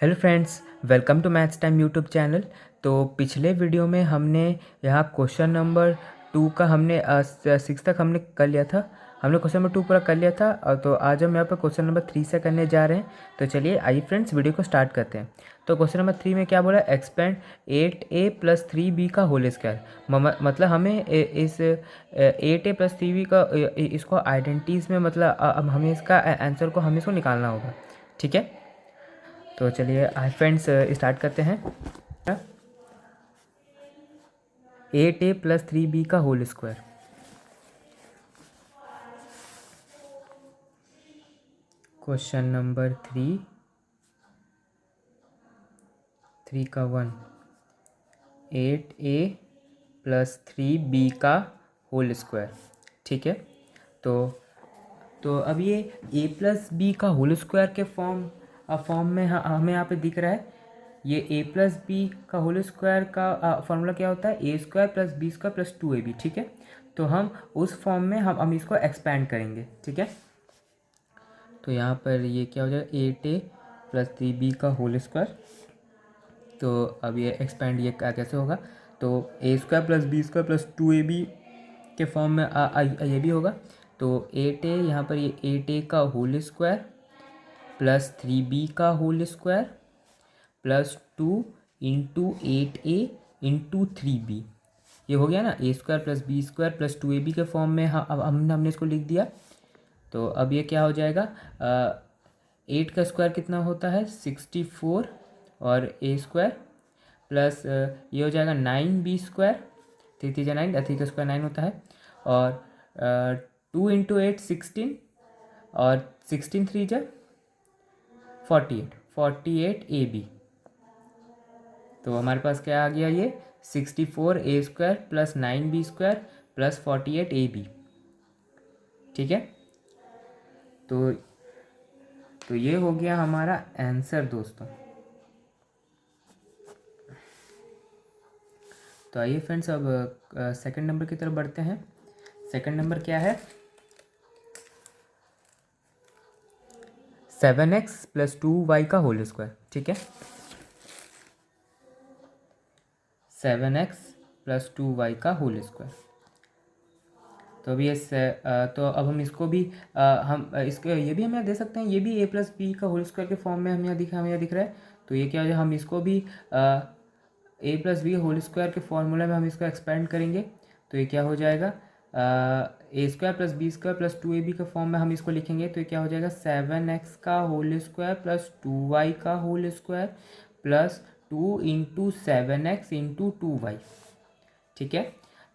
Hello friends, welcome to maths time YouTube channel. तो पिछले video में हमने यहाँ क्वेश्चन नंबर 2 का हमने 6 तक हमने कर लिया था। हमने क्वेश्चन नंबर 2 पूरा कर लिया था और तो आज हम यहाँ पर क्वेश्चन नंबर 3 से करने जा रहे हैं। तो चलिए आइए फ्रेंड्स वीडियो को स्टार्ट करते हैं। तो क्वेश्चन नंबर 3 में क्या बोला, एक्सपेंड 8a + 3b का होल स्क्वायर। मतलब हमें इस 8a + 3b का इसको आइडेंटिटीज़ में मतलब हमें इसका आंसर को हमें इसको निकालना होगा। ठीक है, तो चलिए हाय फ्रेंड्स स्टार्ट करते हैं। 8a + 3b का होल स्क्वायर। क्वेश्चन नंबर 3 का 1, 8a + 3b का होल स्क्वायर। ठीक है, तो अब ये a + b का होल स्क्वायर के फॉर्म में हमें यहाँ पे दिख रहा है। ये a + b का होल स्क्वायर का फॉर्मूला क्या होता है, a² + b² + 2ab। ठीक है, तो हम उस फॉर्म में हम इसको एक्सपैंड करेंगे। ठीक है, तो यहाँ पर ये क्या हो जाएगा, 8a + 3b का होल स्क्वायर। तो अब ये एक्सपैंड ये कैसे होगा, तो a² + b² + 2ab के फॉर्म में ये भी होगा। तो 8a यहाँ पर ये 8a का होल स्क्वायर + 3b का होल स्क्वायर +2 × 8a × 3b। ये हो गया ना, a² + b² + 2ab के फॉर्म में अब हमने इसको लिख दिया। तो अब ये क्या हो जाएगा, 8 का स्क्वायर कितना होता है 64 और a² प्लस ये हो जाएगा 9b²। 3 3 9, 3 का स्क्वायर 9 होता है। और 2 × 8 16 और 16 3 जा 48 ab। तो हमारे पास क्या आ गया, ये 64a² + 9b² + 48 ab। ठीक है, तो ये हो गया हमारा आंसर दोस्तों। तो आइए फ्रेंड्स अब सेकंड नंबर की तरफ बढ़ते हैं। सेकंड नंबर क्या है, 7x + 2y का होल स्क्वायर। ठीक है, 7x + 2y का होल स्क्वायर। तो अभी तो अब हम इसको भी हम इसको ये भी हम यहाँ दे सकते हैं, ये भी a + b का होल स्क्वायर के फॉर्म में हमें यहाँ दिख रहा है। तो ये क्या हो जाए, हम इसको भी a + b होल स्क्वायर के फॉर्मूला में हम इसको एक्सपेंड करेंगे। तो ये क्या हो जाएगा, a² + b² + 2ab के फॉर्म में हम इसको लिखेंगे। तो ये क्या हो जाएगा, 7x का होल स्क्वायर + 2y का होल स्क्वायर + 2 × 7x × 2y। ठीक है,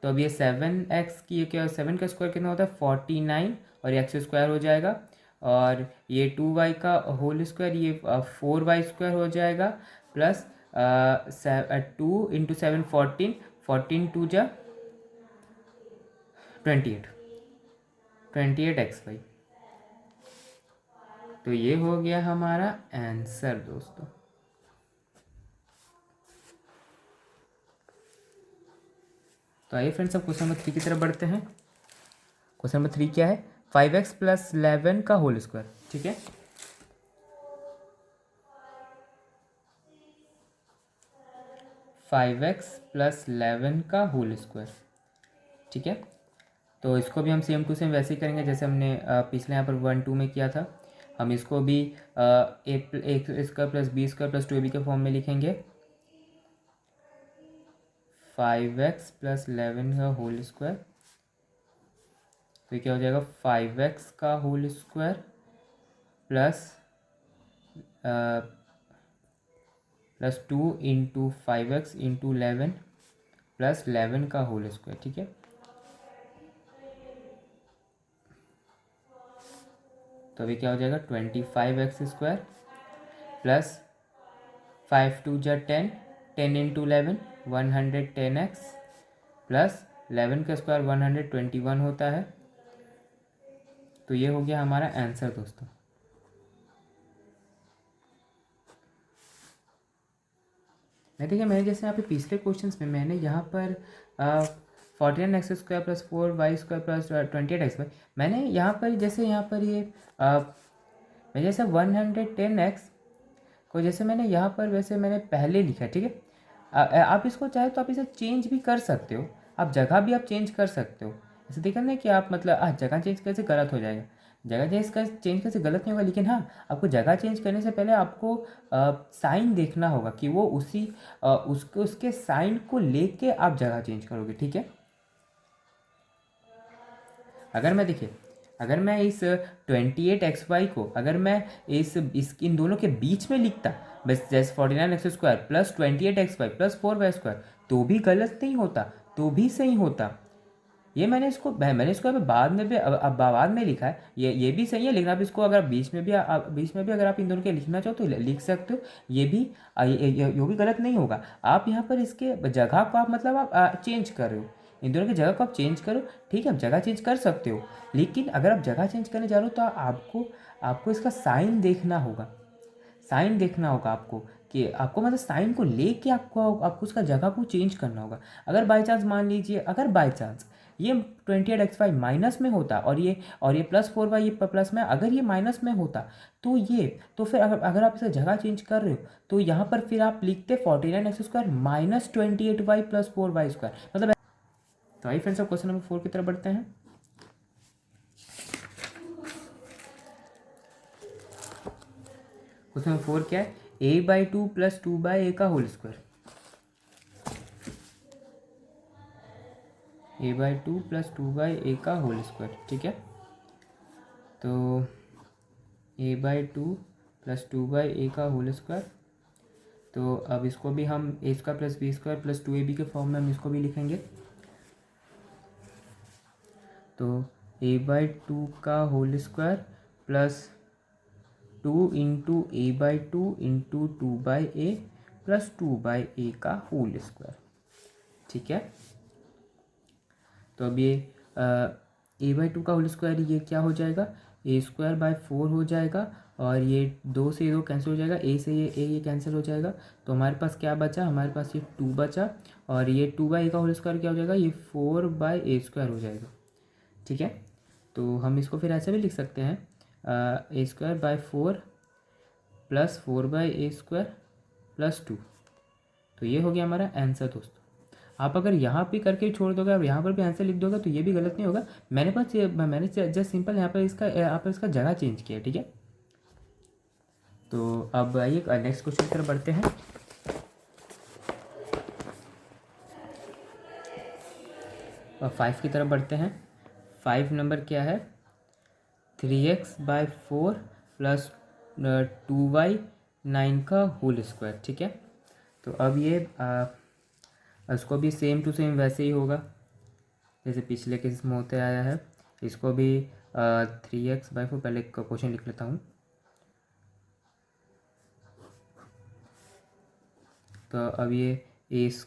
तो अब ये 7x की ये क्या, 7 का स्क्वायर कितना होता है 49 और x² हो जाएगा। और ये 2y का होल स्क्वायर ये 4y² हो जाएगा प्लस 2 × 7 14, 14 2 जा 28xy। तो ये हो गया हमारा आंसर दोस्तों। तो आइए फ्रेंड्स अब क्वेश्चन नंबर 3 की तरफ बढ़ते हैं। क्वेश्चन नंबर 3 क्या है, 5x + 11 का होल स्क्वायर। ठीक है, 5x + 11 का होल स्क्वायर। ठीक है, तो इसको भी हम सेम टू सेम वैसे ही करेंगे जैसे हमने पिछले यहाँ पर 1 2 में किया था। हम इसको भी a² + b² + 2ab के फॉर्म में लिखेंगे। 5x + 11 का होल स्क्वायर, तो ये क्या हो जाएगा, 5x का होल स्क्वायर प्लस 2 × 5x × 11 + 11 का होल स्क्वायर। ठीक है, तो अभी क्या हो जाएगा, 25x² प्लस 5 2 जा 10, 10 × 11 110x प्लस 11 का स्क्वायर 121 होता है। तो ये हो गया हमारा आंसर दोस्तों। मैं देखिए, मैंने जैसे यहाँ पे पिछले क्वेश्चंस में मैंने यहाँ पर 49x² + 4y² + 28xy, मैंने यहाँ पर जैसे यहाँ पर ये मैं जैसे 110x को जैसे मैंने यहाँ पर वैसे मैंने पहले लिखा है, ठीक है। आप इसको चाहे तो आप इसे चेंज भी कर सकते हो, आप जगह भी आप चेंज कर सकते हो। ऐसे देखा ना कि आप मतलब जगह चेंज कैसे गलत हो जाएगा, जगह चेंज कैसे गलत नहीं होगा, लेकिन हाँ आपको जगह चेंज करने से पहले आपको साइन देखना होगा कि वो उसी उसके साइन को लेके आप जगह चेंज करोगे, ठीक है। अगर मैं देखिए, अगर मैं इस 28xy को अगर मैं इस इन दोनों के बीच में लिखता, बस जैसे 49x² plus 28xy plus 4y², तो भी गलत नहीं होता, तो भी सही होता। ये मैंने इसको अभी बाद में भी अब बाद में लिखा है, ये भी सही है, लेकिन आप इसको अगर बीच में भी अगर आप इन दोनों के लिखना चाहो तो लिख सकते हो, ये भी ये भी गलत नहीं होगा। आप यहाँ पर इसके जगह को आप मतलब आप चेंज कर रहे हो, इन दोनों की जगह को आप चेंज करो, ठीक है, आप जगह चेंज कर सकते हो। लेकिन अगर आप जगह चेंज करने जा रहे हो तो आपको इसका साइन देखना होगा, साइन देखना होगा आपको, कि आपको मतलब साइन को लेके आपको उसका जगह को चेंज करना होगा। अगर बाई चांस मान लीजिए, अगर बाई चांस ये 28xy माइनस में होता और ये +4y ये प्लस में, अगर ये माइनस में होता तो फिर अगर आप इसे जगह चेंज कर रहे हो तो यहाँ पर फिर आप लिखते 49x² minus 28y plus 4y², मतलब। तो आइए फ्रेंड्स, अब क्वेश्चन नंबर 4 की तरफ बढ़ते हैं। क्वेश्चन नंबर 4 क्या है, a/2 + 2/a का होल स्क्वायर, a/2 + 2/a का होल स्क्वायर, ठीक है। तो a/2 + 2/a का होल स्क्वायर, तो अब इसको भी हम a² + b² + 2ab के फॉर्म में हम इसको भी लिखेंगे। तो a/2 का whole square plus 2 × a/2 × 2/a plus 2/a का होल स्क्वायर, ठीक है। तो अब ये a/2 का होल स्क्वायर ये क्या हो जाएगा, a²/4 हो जाएगा, और ये 2 से 2 कैंसिल हो जाएगा, a से ये कैंसिल हो जाएगा। तो हमारे पास क्या बचा, हमारे पास ये 2 बचा, और ये 2/a का होल स्क्वायर क्या हो जाएगा, ये 4/a² हो जाएगा, ठीक है। तो हम इसको फिर ऐसे भी लिख सकते हैं, a²/4 प्लस 4/a² प्लस 2। तो ये हो गया हमारा आंसर दोस्तों। आप अगर यहाँ पे करके छोड़ दोगे, आप यहाँ पर भी आंसर लिख दोगे तो ये भी गलत नहीं होगा। मैंने जस्ट सिंपल यहाँ पर इसका जगह चेंज किया, ठीक है। तो अब आइए नेक्स्ट क्वेश्चन की तरफ बढ़ते हैं। और 5 की तरफ बढ़ते हैं। 5 नंबर क्या है, 3x/4 प्लस 2y 9 का होल स्क्वायर, ठीक है। तो अब ये इसको भी सेम टू सेम वैसे ही होगा जैसे पिछले केस में होते आया है। इसको भी 3x/4, पहले क्वेश्चन लिख लेता हूँ। तो अब ये a² +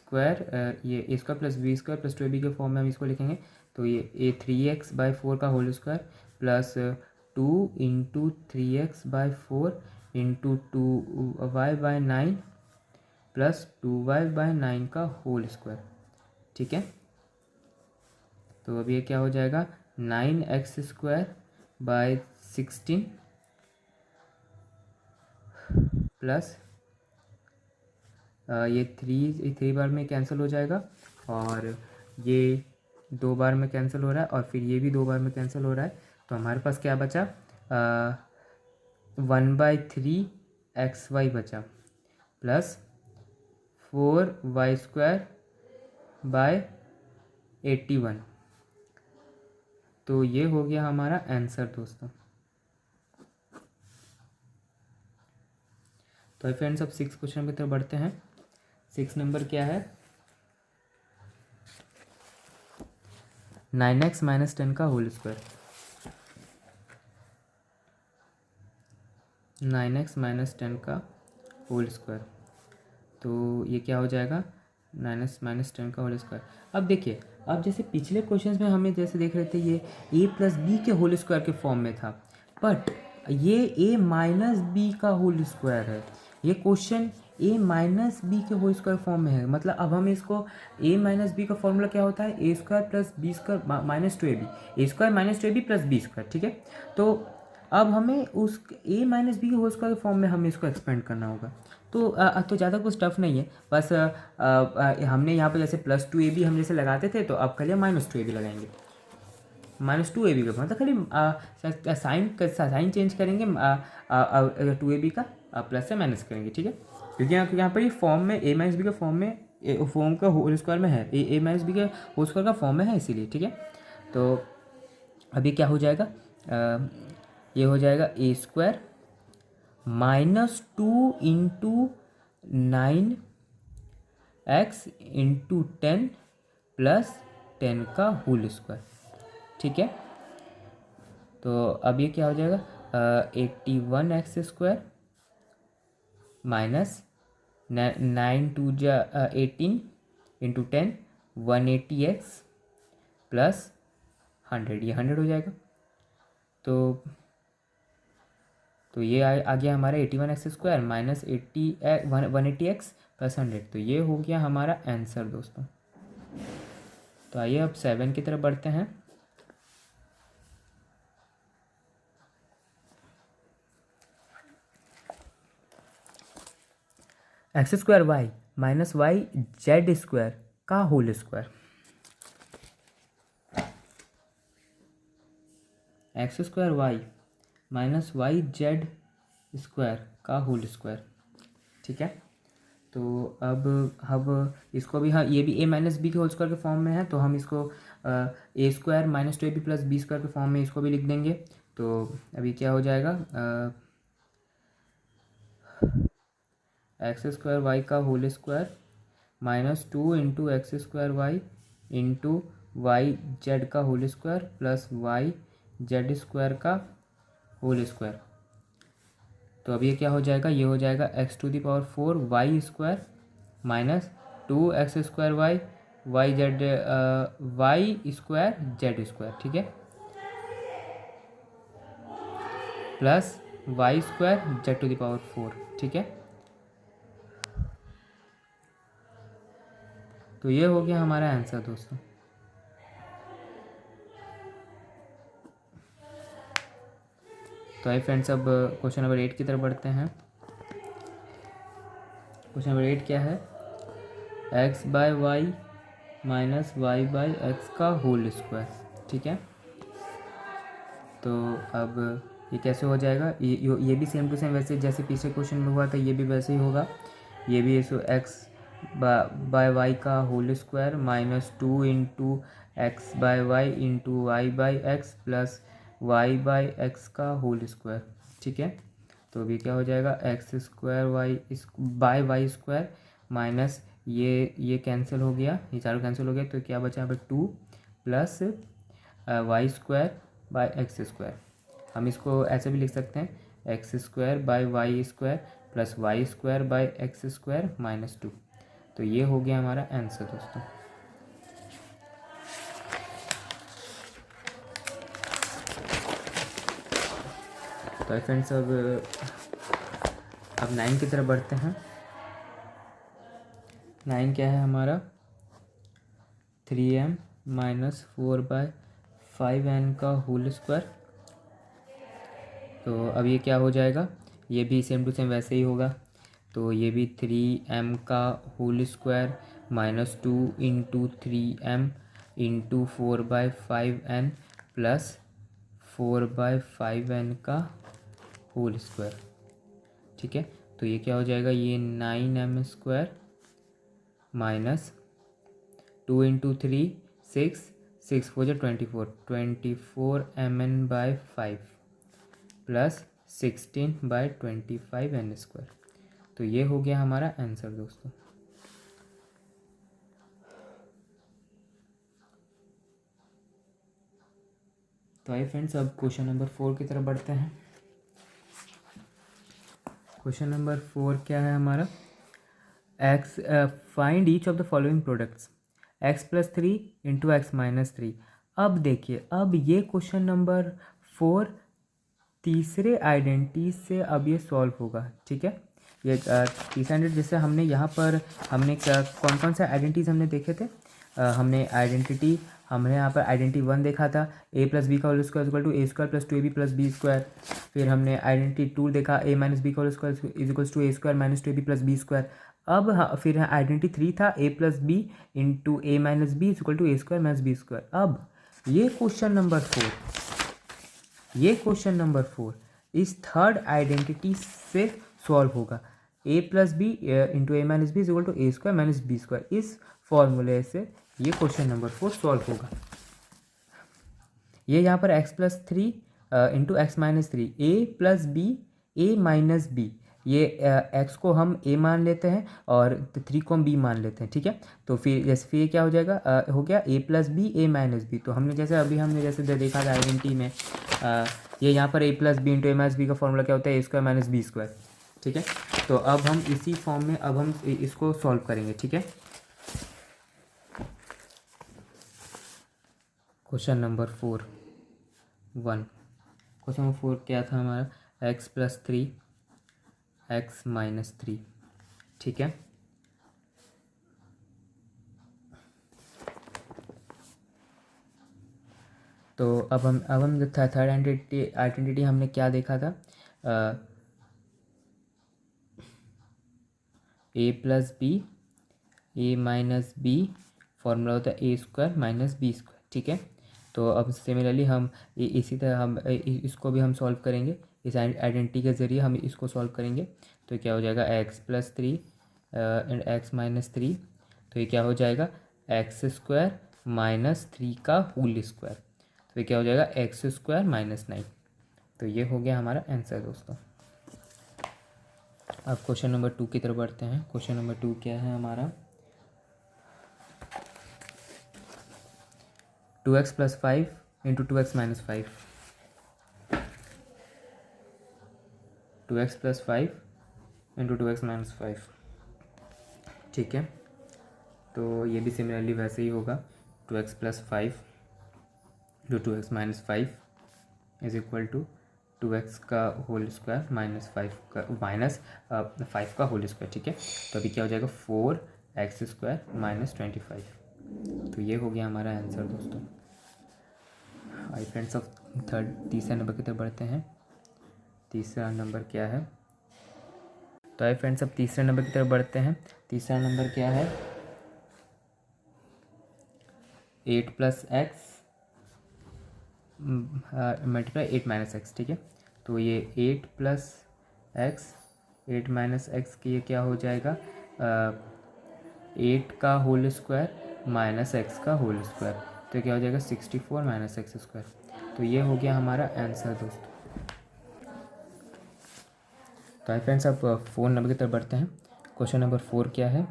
b² + 2ab के फॉर्म में हम इसको लिखेंगे। तो ये 3x/4 का whole square plus 2 × 3x/4 × 2y/9 plus 2y/9 का होल स्क्वायर, ठीक है। तो अब ये क्या हो जाएगा, 9x²/16 प्लस ये 3 बार में कैंसिल हो जाएगा, और ये 2 बार में कैंसिल हो रहा है, और फिर ये भी 2 बार में कैंसिल हो रहा है। तो हमारे पास क्या बचा, 1/3xy बचा प्लस 4y²/81। तो ये हो गया हमारा आंसर दोस्तों। तो फ्रेंड्स, अब 6 क्वेश्चन की तरफ बढ़ते हैं। 6 नंबर क्या है, 9x - 10 का होल स्क्वायर, 9x - 10 का होल स्क्वायर। तो ये क्या हो जाएगा, 9x - 10 का होल स्क्वायर। अब देखिए, अब जैसे पिछले क्वेश्चंस में हमें जैसे देख रहे थे ये a + b के होल स्क्वायर के फॉर्म में था, बट ये a - b का होल स्क्वायर है। ये क्वेश्चन a - b के होल स्क्वायर फॉर्म में है। मतलब अब हम इसको a - b का फॉर्मूला क्या होता है, a² + b² - 2ab, a² - 2ab + b², ठीक है। तो अब हमें उस a माइनस बी के होल स्क्वायर के फॉर्म में हमें इसको एक्सपेंड करना होगा। तो ज़्यादा कुछ टफ नहीं है, बस हमने यहाँ पे जैसे +2ab हम जैसे लगाते थे, तो अब खाली -2ab लगाएंगे। -2ab का मतलब खाली साइन चेंज करेंगे, 2ab का प्लस से माइनस करेंगे, ठीक है। क्योंकि यहाँ पर ये फॉर्म में a माइनस बी के फॉर्म में फॉर्म का होल स्क्वायर में है, a माइनस बी के होल स्क्वायर का फॉर्म में है, इसीलिए, ठीक है। तो अभी क्या हो जाएगा, ये हो जाएगा a² -2 into 9x into 10 plus 10 का होल स्क्वायर, ठीक है। तो अब ये क्या हो जाएगा, 81x² माइनस 9 2 जा 18 इंटू 10 180x प्लस 100, ये 100 हो जाएगा। तो ये आ गया हमारा 81x² माइनस 180x प्लस 100। तो ये हो गया हमारा आंसर दोस्तों। तो आइए अब 7 की तरफ बढ़ते हैं। x² माइनस y(z)² का whole square. x² minus y(z)² का होल स्क्वायर, ठीक है। तो अब इसको भी, हाँ, ये भी a माइनस बी के होल स्क्वायर के फॉर्म में है, तो हम इसको a² minus 2ab plus b² के फॉर्म में इसको भी लिख देंगे। तो अभी क्या हो जाएगा, x² का whole square minus 2 into x² into y(z) का होल स्क्वायर प्लस y(z)² का होल स्क्वायर। तो अब ये क्या हो जाएगा, ये हो जाएगा x⁴ y² minus 2x² y²z², ठीक है, प्लस y²z⁴, ठीक है। तो ये हो गया हमारा आंसर दोस्तों। तो आइए फ्रेंड्स, अब क्वेश्चन नंबर 8 की तरफ बढ़ते हैं। क्वेश्चन नंबर 8 क्या है, x/y माइनस y/x का होल स्क्वायर, ठीक है। तो अब ये कैसे हो जाएगा, ये भी सेम टू सेम वैसे जैसे पिछले क्वेश्चन में हुआ था, ये भी वैसे ही होगा। ये भी x/y का whole square minus 2 into x/y into y/x plus y/x का होल स्क्वायर, ठीक है। तो अभी क्या हो जाएगा, x² माइनस ये कैंसिल हो गया, ये चारों कैंसिल हो गया, तो क्या बचा यहाँ पर 2 प्लस y²/x²। हम इसको ऐसे भी लिख सकते हैं, x² प्लस y²/x² माइनस 2। तो ये हो गया हमारा आंसर दोस्तों। तो फ्रेंड्स, अब 9 की तरफ बढ़ते हैं। 9 क्या है हमारा, 3m माइनस 4/5n का होल स्क्वायर। तो अब ये क्या हो जाएगा, ये भी सेम टू सेम वैसे ही होगा। तो ये भी 3m का whole square minus 2 into 3m into 4/5n plus 4/5n का होल स्क्वायर, ठीक है। तो ये क्या हो जाएगा, ये 9m² minus 2 into 3 6 6 4 24 plus 16/25n²। तो ये हो गया हमारा आंसर दोस्तों। तो आइए फ्रेंड्स, अब क्वेश्चन नंबर 4 की तरफ बढ़ते हैं। क्वेश्चन नंबर 4 क्या है हमारा, find each of the following products x+3 into x-3। अब देखिए, अब ये क्वेश्चन नंबर 4 तीसरे आइडेंटिटी से अब ये सॉल्व होगा, ठीक है। ये तीसरा आइडेंटिटी जैसे हमने यहाँ पर हमने कौन कौन से आइडेंटिटीज हमने देखे थे, हमने यहाँ पर आइडेंटिटी 1 देखा था, a प्लस बी का whole square equal to A square plus 2ab plus B square. फिर हमने आइडेंटिटी 2 देखा, a माइनस बी का whole square is equal to A square minus 2ab plus B square. अब फिर identity 3 था, a plus B into A minus B is equal to A square minus B square. अब ये question number 4 इस third identity से solve होगा। a plus B into A minus B is equal to A square minus B square, इस फॉर्मूले से ये question number 4 solve होगा। ये यहाँ पर x plus 3 into x minus 3, A plus B A minus B, ये x को हम a मान लेते हैं और 3 को हम b मान लेते हैं, ठीक है। तो फिर ये क्या हो जाएगा, हो गया a plus B A minus B. तो हमने जैसे देखा था आइडेंटिटी में, ये यहाँ पर a plus B into A minus B का फॉर्मूला क्या होता है, A square minus B square, ठीक है। तो अब हम इसी फॉर्म में अब हम इसको सॉल्व करेंगे, ठीक है। क्वेश्चन नंबर 4 क्या था हमारा, x प्लस 3 एक्स माइनस 3, ठीक है। तो अब हम जो थर्ड आइडेंटिटी हमने क्या देखा था, ए plus B A minus B, formula होता है A square minus B square, ठीक है। तो अब सिमिलरली हम इसी तरह हम इसको भी हम सॉल्व करेंगे, इस आइडेंटिटी के ज़रिए हम इसको सॉल्व करेंगे। तो क्या हो जाएगा, x plus 3 and x minus 3, तो ये क्या हो जाएगा, एक्स स्क्वायर माइनस 3 का होल स्क्वायर, तो ये क्या हो जाएगा, एक्स स्क्वायर माइनस 9। तो ये हो गया हमारा आंसर दोस्तों। अब क्वेश्चन नंबर 2 की तरफ बढ़ते हैं। क्वेश्चन नंबर 2 क्या है हमारा, 2x plus 5 into 2x minus 5, 2x plus 5 into 2x minus 5, ठीक है। तो ये भी सिमिलरली वैसे ही होगा, 2x plus 5 into 2x minus 5 is equal to 2x का होल स्क्वायर माइनस 5 का होल स्क्वायर, ठीक है। तो अभी क्या हो जाएगा, 4x स्क्वायर माइनस 25। तो ये हो गया हमारा आंसर दोस्तों। आई फ्रेंड्स, अब तीसरा नंबर की तरफ बढ़ते हैं। तीसरा नंबर क्या है, तो आई फ्रेंड्स अब तीसरे नंबर की तरफ बढ़ते हैं। तीसरा नंबर क्या है, 8 plus x multiply 8 minus x, ठीक है। तो ये 8 प्लस एक्स 8 माइनस एक्स की ये क्या हो जाएगा, 8 का होल स्क्वायर माइनस एक्स का होल स्क्वायर, तो क्या हो जाएगा 64 माइनस एक्स स्क्वायर। तो ये हो गया हमारा आंसर दोस्तों। तो आई फ्रेंड्स अब 4 नंबर की तरफ बढ़ते हैं। क्वेश्चन नंबर 4 क्या है,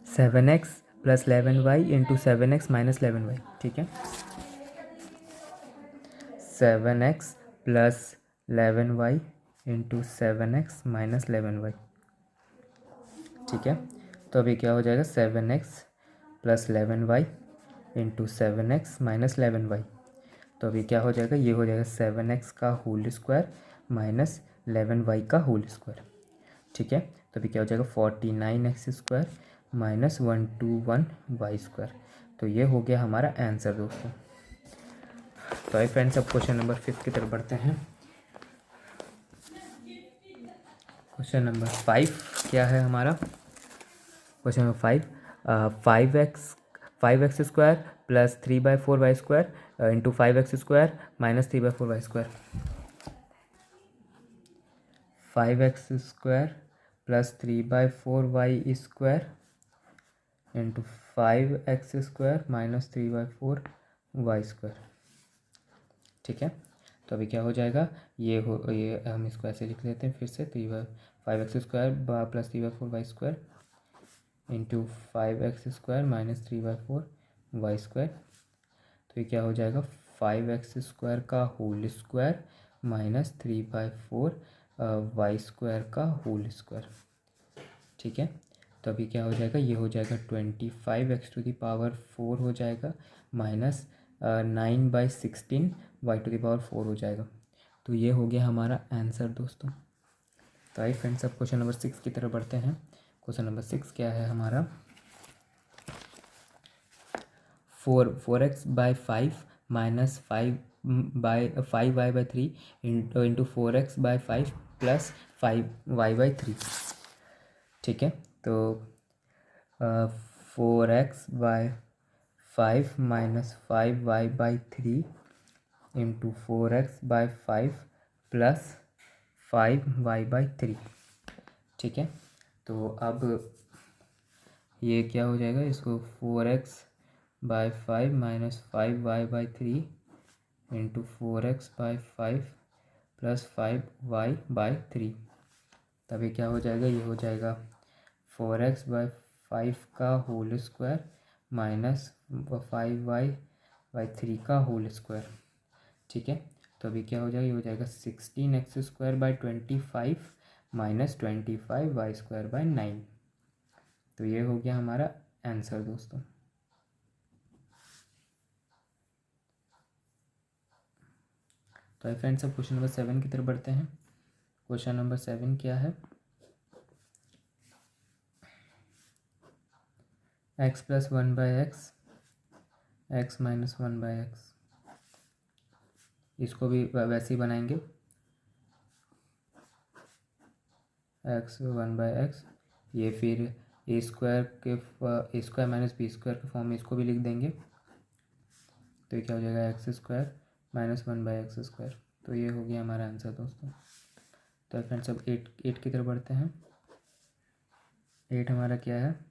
seven x plus 11y into 7x minus 11y, ठीक है। 7x plus 11y into 7x minus 11y, ठीक है। तो अभी क्या हो जाएगा, 7x plus 11y into 7x minus 11y। तो अभी क्या हो जाएगा, ये हो जाएगा 7x का होल स्क्वायर माइनस 11y का होल स्क्वायर, ठीक है। तो अभी क्या हो जाएगा, 49x square minus 121y square. तो ये हो गया हमारा आंसर दोस्तों। तो आई फ्रेंड्स अब क्वेश्चन नंबर 5 की तरफ बढ़ते हैं। क्वेश्चन नंबर 5 क्या है हमारा, question number 5 5x square plus 3/4y square into 5x square minus 3/4y square, 5x square plus 3/4y square into 5x square minus 3/4y square, ठीक है। तो अभी क्या हो जाएगा, ये हम इसको ऐसे लिख लेते हैं फिर से, 5x square plus 3/4y square into 5x square minus 3/4y square. तो ये क्या हो जाएगा, 5x स्क्वायर का whole square minus 3/4y square का होल स्क्वायर, ठीक है। तो अभी क्या हो जाएगा, ये हो जाएगा 25x⁴ हो जाएगा माइनस 9/16 y⁴ हो जाएगा। तो ये हो गया हमारा आंसर दोस्तों। तो आइए फ्रेंड्स अब क्वेश्चन नंबर 6 की तरफ बढ़ते हैं। क्वेश्चन नंबर 6 क्या है हमारा, 4x/5 minus 5y/3 into 4x/5 plus 5y/3। ठीक है, तो 4x/5 minus 5y/3 into 4x/5 plus 5y/3। ठीक है, तो अब ये क्या हो जाएगा, इसको 4x/5 minus 5y/3 into 4x/5 plus 5y/3। तभी क्या हो जाएगा, ये हो जाएगा 4x/5 का होल स्क्वायर माइनस 5y/3 का होल स्क्वायर। ठीक है, तो अभी क्या हो जाएगा, ये हो जाएगा 16x²/25 माइनस 25y²/9। तो ये हो गया हमारा आंसर दोस्तों। तो फ्रेंड्स अब क्वेश्चन नंबर 7 की तरफ बढ़ते हैं। क्वेश्चन नंबर 7 क्या है, x plus 1/x x minus 1/x। इसको भी वैसे ही बनाएंगे, x 1/x, ये फिर ए स्क्वायर माइनस बी स्क्वायर के फॉर्म में इसको भी लिख देंगे। तो ये क्या हो जाएगा, x² माइनस 1/x²। तो ये हो गया हमारा आंसर दोस्तों। तो फ्रेंड्स अब 8 की तरफ बढ़ते हैं। 8 हमारा क्या है,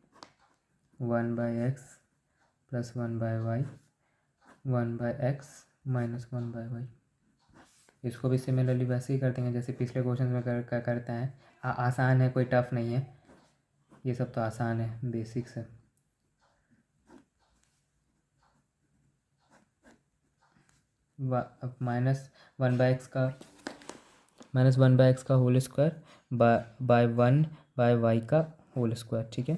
1/x plus 1/y 1/x minus 1/y। इसको भी सिमिलरली वैसे ही कर देंगे जैसे पिछले क्वेश्चन में करते हैं। आसान है, कोई टफ नहीं है, ये सब तो आसान है, बेसिक्स है। माइनस 1/x का होल स्क्वायर बाय 1/y का होल स्क्वायर। ठीक है,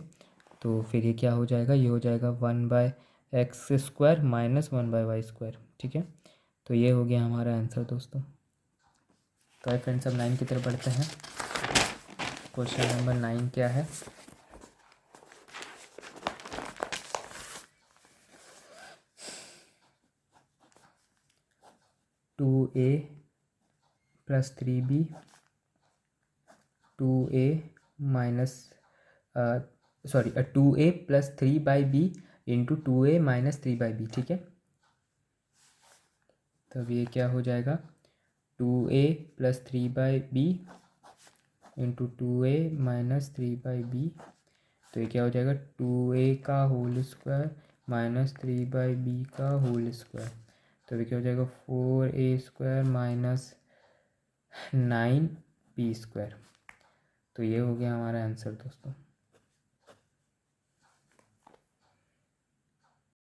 तो फिर ये क्या हो जाएगा, ये हो जाएगा 1/x² माइनस 1/y²। ठीक है, तो ये हो गया हमारा आंसर दोस्तों। तो फ्रेंड्स अब 9 की तरफ बढ़ते हैं। क्वेश्चन नंबर 9 क्या है, two A plus 3b 2a minus 2a plus 3/b into 2a minus 3/b। ठीक है, तो अब ये क्या हो जाएगा, 2a plus 3/b into 2a minus 3/b। तो ये क्या हो जाएगा, 2a का होल स्क्वायर माइनस 3/b का होल स्क्वायर। तो ये क्या हो जाएगा, 4a² माइनस 9b²। तो ये हो गया हमारा आंसर दोस्तों।